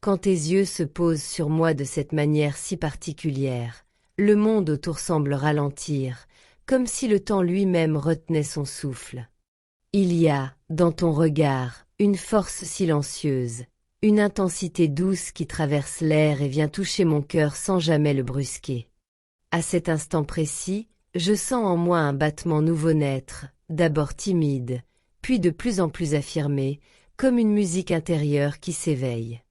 Quand tes yeux se posent sur moi de cette manière si particulière, le monde autour semble ralentir, comme si le temps lui-même retenait son souffle. Il y a, dans ton regard, une force silencieuse, une intensité douce qui traverse l'air et vient toucher mon cœur sans jamais le brusquer. À cet instant précis, je sens en moi un battement nouveau naître, d'abord timide, puis de plus en plus affirmé, comme une musique intérieure qui s'éveille.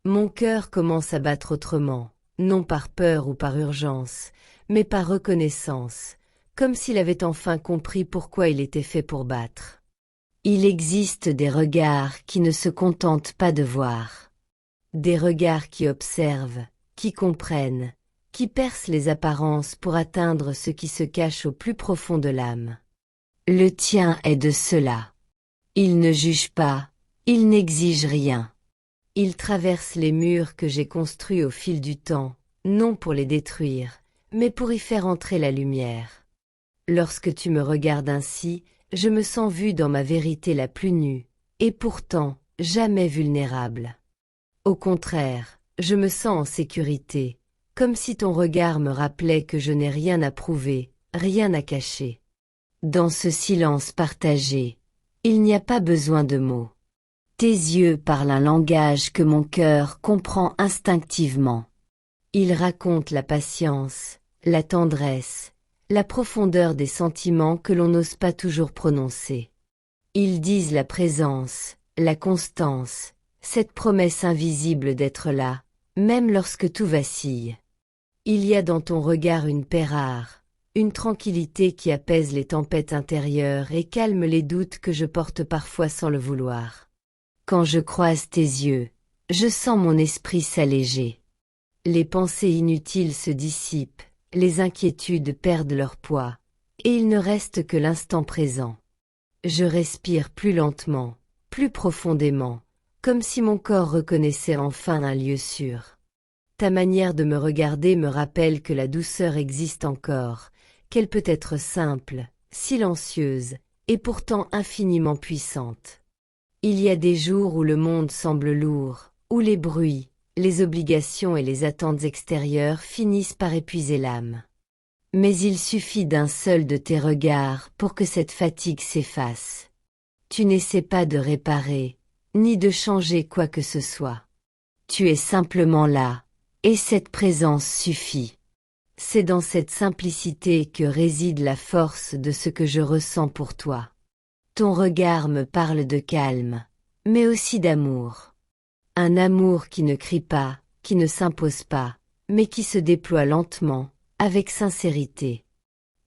Mon cœur commence à battre autrement, non par peur ou par urgence, mais par reconnaissance, comme s'il avait enfin compris pourquoi il était fait pour battre. Il existe des regards qui ne se contentent pas de voir. Des regards qui observent, qui comprennent, qui percent les apparences pour atteindre ce qui se cache au plus profond de l'âme. Le tien est de cela. Il ne juge pas, il n'exige rien. Il traverse les murs que j'ai construits au fil du temps, non pour les détruire, mais pour y faire entrer la lumière. Lorsque tu me regardes ainsi, je me sens vue dans ma vérité la plus nue, et pourtant jamais vulnérable. Au contraire, je me sens en sécurité, comme si ton regard me rappelait que je n'ai rien à prouver, rien à cacher. Dans ce silence partagé, il n'y a pas besoin de mots. Tes yeux parlent un langage que mon cœur comprend instinctivement. Ils racontent la patience, la tendresse, la profondeur des sentiments que l'on n'ose pas toujours prononcer. Ils disent la présence, la constance, cette promesse invisible d'être là, même lorsque tout vacille. Il y a dans ton regard une paix rare, une tranquillité qui apaise les tempêtes intérieures et calme les doutes que je porte parfois sans le vouloir. Quand je croise tes yeux, je sens mon esprit s'alléger. Les pensées inutiles se dissipent, les inquiétudes perdent leur poids, et il ne reste que l'instant présent. Je respire plus lentement, plus profondément, comme si mon corps reconnaissait enfin un lieu sûr. Ta manière de me regarder me rappelle que la douceur existe encore, qu'elle peut être simple, silencieuse, et pourtant infiniment puissante. Il y a des jours où le monde semble lourd, où les bruits, les obligations et les attentes extérieures finissent par épuiser l'âme. Mais il suffit d'un seul de tes regards pour que cette fatigue s'efface. Tu n'essaies pas de réparer, ni de changer quoi que ce soit. Tu es simplement là, et cette présence suffit. C'est dans cette simplicité que réside la force de ce que je ressens pour toi. Ton regard me parle de calme, mais aussi d'amour. Un amour qui ne crie pas, qui ne s'impose pas, mais qui se déploie lentement, avec sincérité.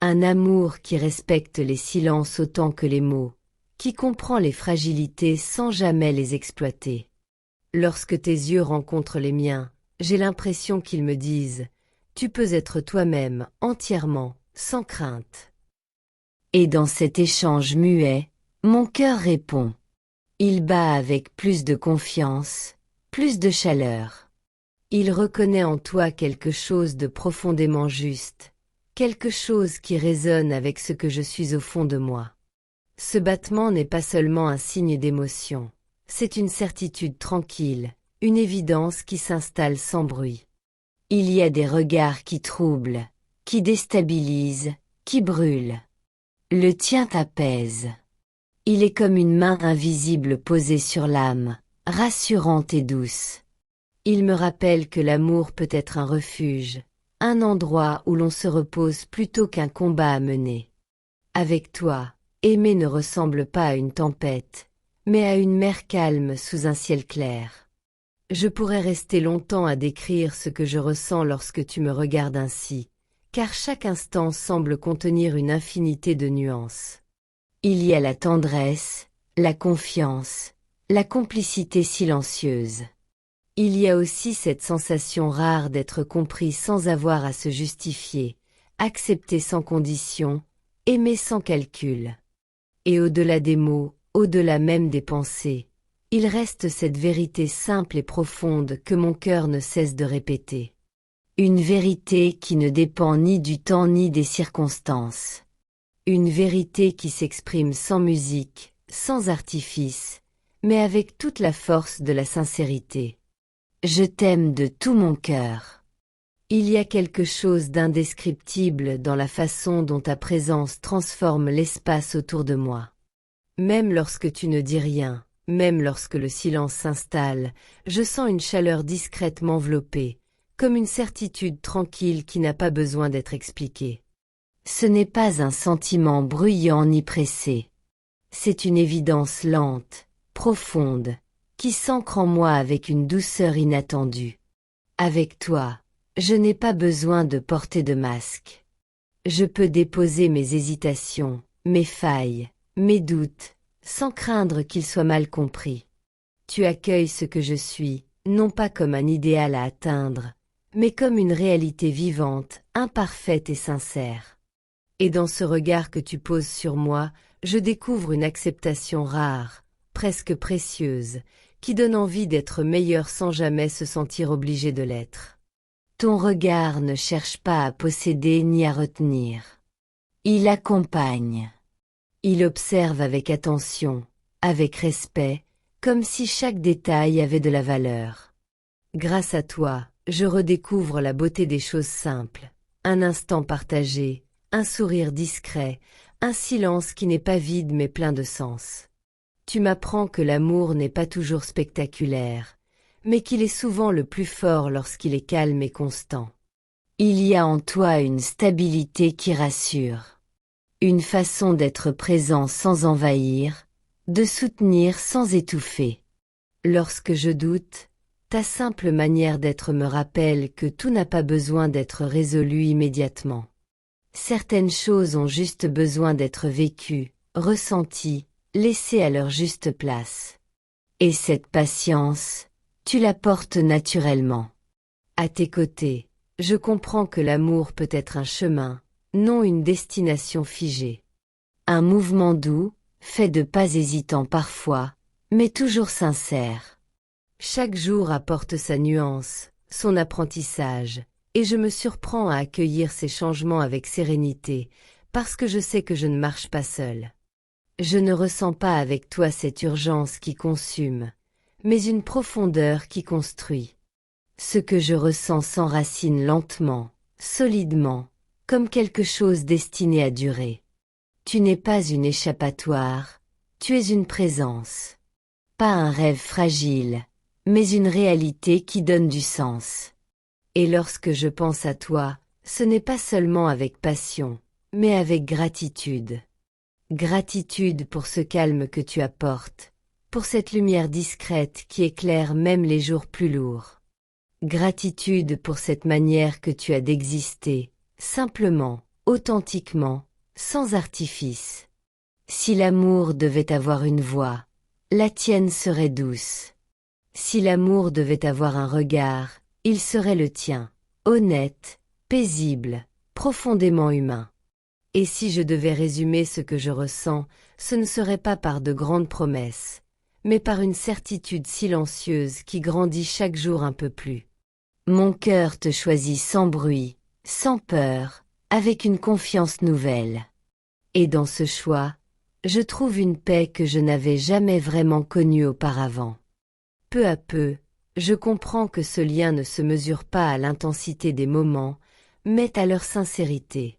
Un amour qui respecte les silences autant que les mots, qui comprend les fragilités sans jamais les exploiter. Lorsque tes yeux rencontrent les miens, j'ai l'impression qu'ils me disent « Tu peux être toi-même, entièrement, sans crainte ». Et dans cet échange muet, mon cœur répond. Il bat avec plus de confiance, plus de chaleur. Il reconnaît en toi quelque chose de profondément juste, quelque chose qui résonne avec ce que je suis au fond de moi. Ce battement n'est pas seulement un signe d'émotion, c'est une certitude tranquille, une évidence qui s'installe sans bruit. Il y a des regards qui troublent, qui déstabilisent, qui brûlent. Le tien t'apaise. Il est comme une main invisible posée sur l'âme, rassurante et douce. Il me rappelle que l'amour peut être un refuge, un endroit où l'on se repose plutôt qu'un combat à mener. Avec toi, aimer ne ressemble pas à une tempête, mais à une mer calme sous un ciel clair. Je pourrais rester longtemps à décrire ce que je ressens lorsque tu me regardes ainsi, car chaque instant semble contenir une infinité de nuances. Il y a la tendresse, la confiance, la complicité silencieuse. Il y a aussi cette sensation rare d'être compris sans avoir à se justifier, accepter sans condition, aimer sans calcul. Et au-delà des mots, au-delà même des pensées, il reste cette vérité simple et profonde que mon cœur ne cesse de répéter. Une vérité qui ne dépend ni du temps ni des circonstances. Une vérité qui s'exprime sans musique, sans artifice, mais avec toute la force de la sincérité. Je t'aime de tout mon cœur. Il y a quelque chose d'indescriptible dans la façon dont ta présence transforme l'espace autour de moi. Même lorsque tu ne dis rien, même lorsque le silence s'installe, je sens une chaleur discrète m'envelopper, comme une certitude tranquille qui n'a pas besoin d'être expliquée. Ce n'est pas un sentiment bruyant ni pressé. C'est une évidence lente, profonde, qui s'ancre en moi avec une douceur inattendue. Avec toi, je n'ai pas besoin de porter de masque. Je peux déposer mes hésitations, mes failles, mes doutes, sans craindre qu'ils soient mal compris. Tu accueilles ce que je suis, non pas comme un idéal à atteindre, mais comme une réalité vivante, imparfaite et sincère. Et dans ce regard que tu poses sur moi, je découvre une acceptation rare, presque précieuse, qui donne envie d'être meilleur sans jamais se sentir obligé de l'être. Ton regard ne cherche pas à posséder ni à retenir. Il accompagne. Il observe avec attention, avec respect, comme si chaque détail avait de la valeur. Grâce à toi, je redécouvre la beauté des choses simples, un instant partagé, un sourire discret, un silence qui n'est pas vide mais plein de sens. Tu m'apprends que l'amour n'est pas toujours spectaculaire, mais qu'il est souvent le plus fort lorsqu'il est calme et constant. Il y a en toi une stabilité qui rassure, une façon d'être présent sans envahir, de soutenir sans étouffer. Lorsque je doute, ta simple manière d'être me rappelle que tout n'a pas besoin d'être résolu immédiatement. Certaines choses ont juste besoin d'être vécues, ressenties, laissées à leur juste place. Et cette patience, tu la portes naturellement. À tes côtés, je comprends que l'amour peut être un chemin, non une destination figée. Un mouvement doux, fait de pas hésitants parfois, mais toujours sincères. Chaque jour apporte sa nuance, son apprentissage, et je me surprends à accueillir ces changements avec sérénité, parce que je sais que je ne marche pas seule. Je ne ressens pas avec toi cette urgence qui consume, mais une profondeur qui construit. Ce que je ressens s'enracine lentement, solidement, comme quelque chose destiné à durer. Tu n'es pas une échappatoire, tu es une présence. Pas un rêve fragile, mais une réalité qui donne du sens. Et lorsque je pense à toi, ce n'est pas seulement avec passion, mais avec gratitude. Gratitude pour ce calme que tu apportes, pour cette lumière discrète qui éclaire même les jours plus lourds. Gratitude pour cette manière que tu as d'exister, simplement, authentiquement, sans artifice. Si l'amour devait avoir une voix, la tienne serait douce. Si l'amour devait avoir un regard, il serait le tien, honnête, paisible, profondément humain. Et si je devais résumer ce que je ressens, ce ne serait pas par de grandes promesses, mais par une certitude silencieuse qui grandit chaque jour un peu plus. Mon cœur te choisit sans bruit, sans peur, avec une confiance nouvelle. Et dans ce choix, je trouve une paix que je n'avais jamais vraiment connue auparavant. Peu à peu, je comprends que ce lien ne se mesure pas à l'intensité des moments, mais à leur sincérité.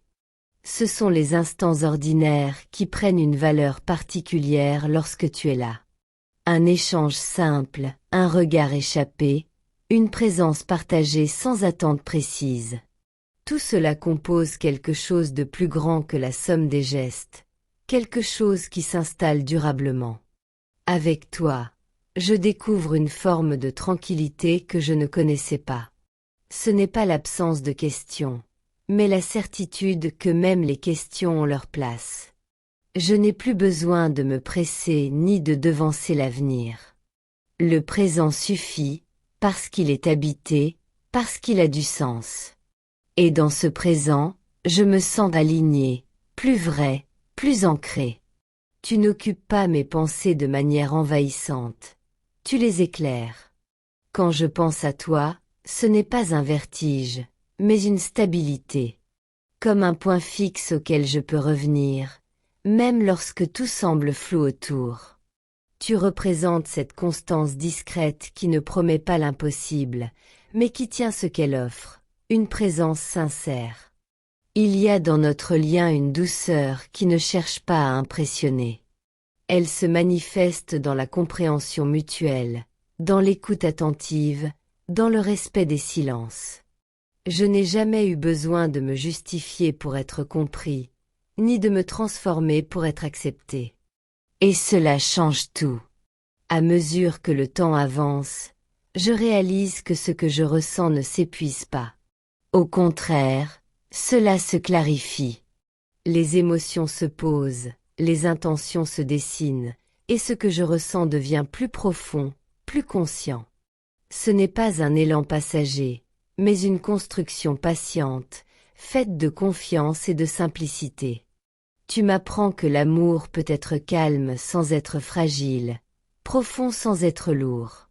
Ce sont les instants ordinaires qui prennent une valeur particulière lorsque tu es là. Un échange simple, un regard échappé, une présence partagée sans attente précise. Tout cela compose quelque chose de plus grand que la somme des gestes, quelque chose qui s'installe durablement. Avec toi, je découvre une forme de tranquillité que je ne connaissais pas. Ce n'est pas l'absence de questions, mais la certitude que même les questions ont leur place. Je n'ai plus besoin de me presser ni de devancer l'avenir. Le présent suffit, parce qu'il est habité, parce qu'il a du sens. Et dans ce présent, je me sens aligné, plus vrai, plus ancré. Tu n'occupes pas mes pensées de manière envahissante. Tu les éclaires. Quand je pense à toi, ce n'est pas un vertige, mais une stabilité. Comme un point fixe auquel je peux revenir, même lorsque tout semble flou autour. Tu représentes cette constance discrète qui ne promet pas l'impossible, mais qui tient ce qu'elle offre, une présence sincère. Il y a dans notre lien une douceur qui ne cherche pas à impressionner. Elle se manifeste dans la compréhension mutuelle, dans l'écoute attentive, dans le respect des silences. Je n'ai jamais eu besoin de me justifier pour être compris, ni de me transformer pour être accepté. Et cela change tout. À mesure que le temps avance, je réalise que ce que je ressens ne s'épuise pas. Au contraire, cela se clarifie. Les émotions se posent, les intentions se dessinent, et ce que je ressens devient plus profond, plus conscient. Ce n'est pas un élan passager, mais une construction patiente, faite de confiance et de simplicité. Tu m'apprends que l'amour peut être calme sans être fragile, profond sans être lourd.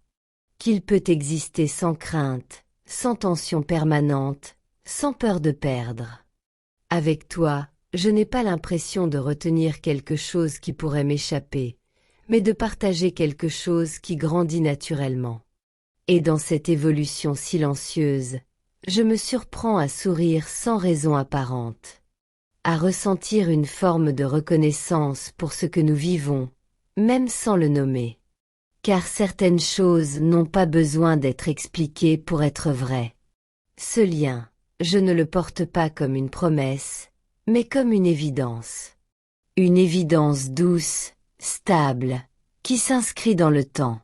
Qu'il peut exister sans crainte, sans tension permanente, sans peur de perdre. Avec toi, je n'ai pas l'impression de retenir quelque chose qui pourrait m'échapper, mais de partager quelque chose qui grandit naturellement. Et dans cette évolution silencieuse, je me surprends à sourire sans raison apparente, à ressentir une forme de reconnaissance pour ce que nous vivons, même sans le nommer. Car certaines choses n'ont pas besoin d'être expliquées pour être vraies. Ce lien, je ne le porte pas comme une promesse, mais comme une évidence. Une évidence douce, stable, qui s'inscrit dans le temps.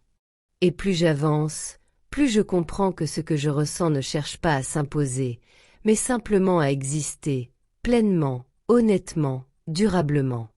Et plus j'avance, plus je comprends que ce que je ressens ne cherche pas à s'imposer, mais simplement à exister, pleinement, honnêtement, durablement.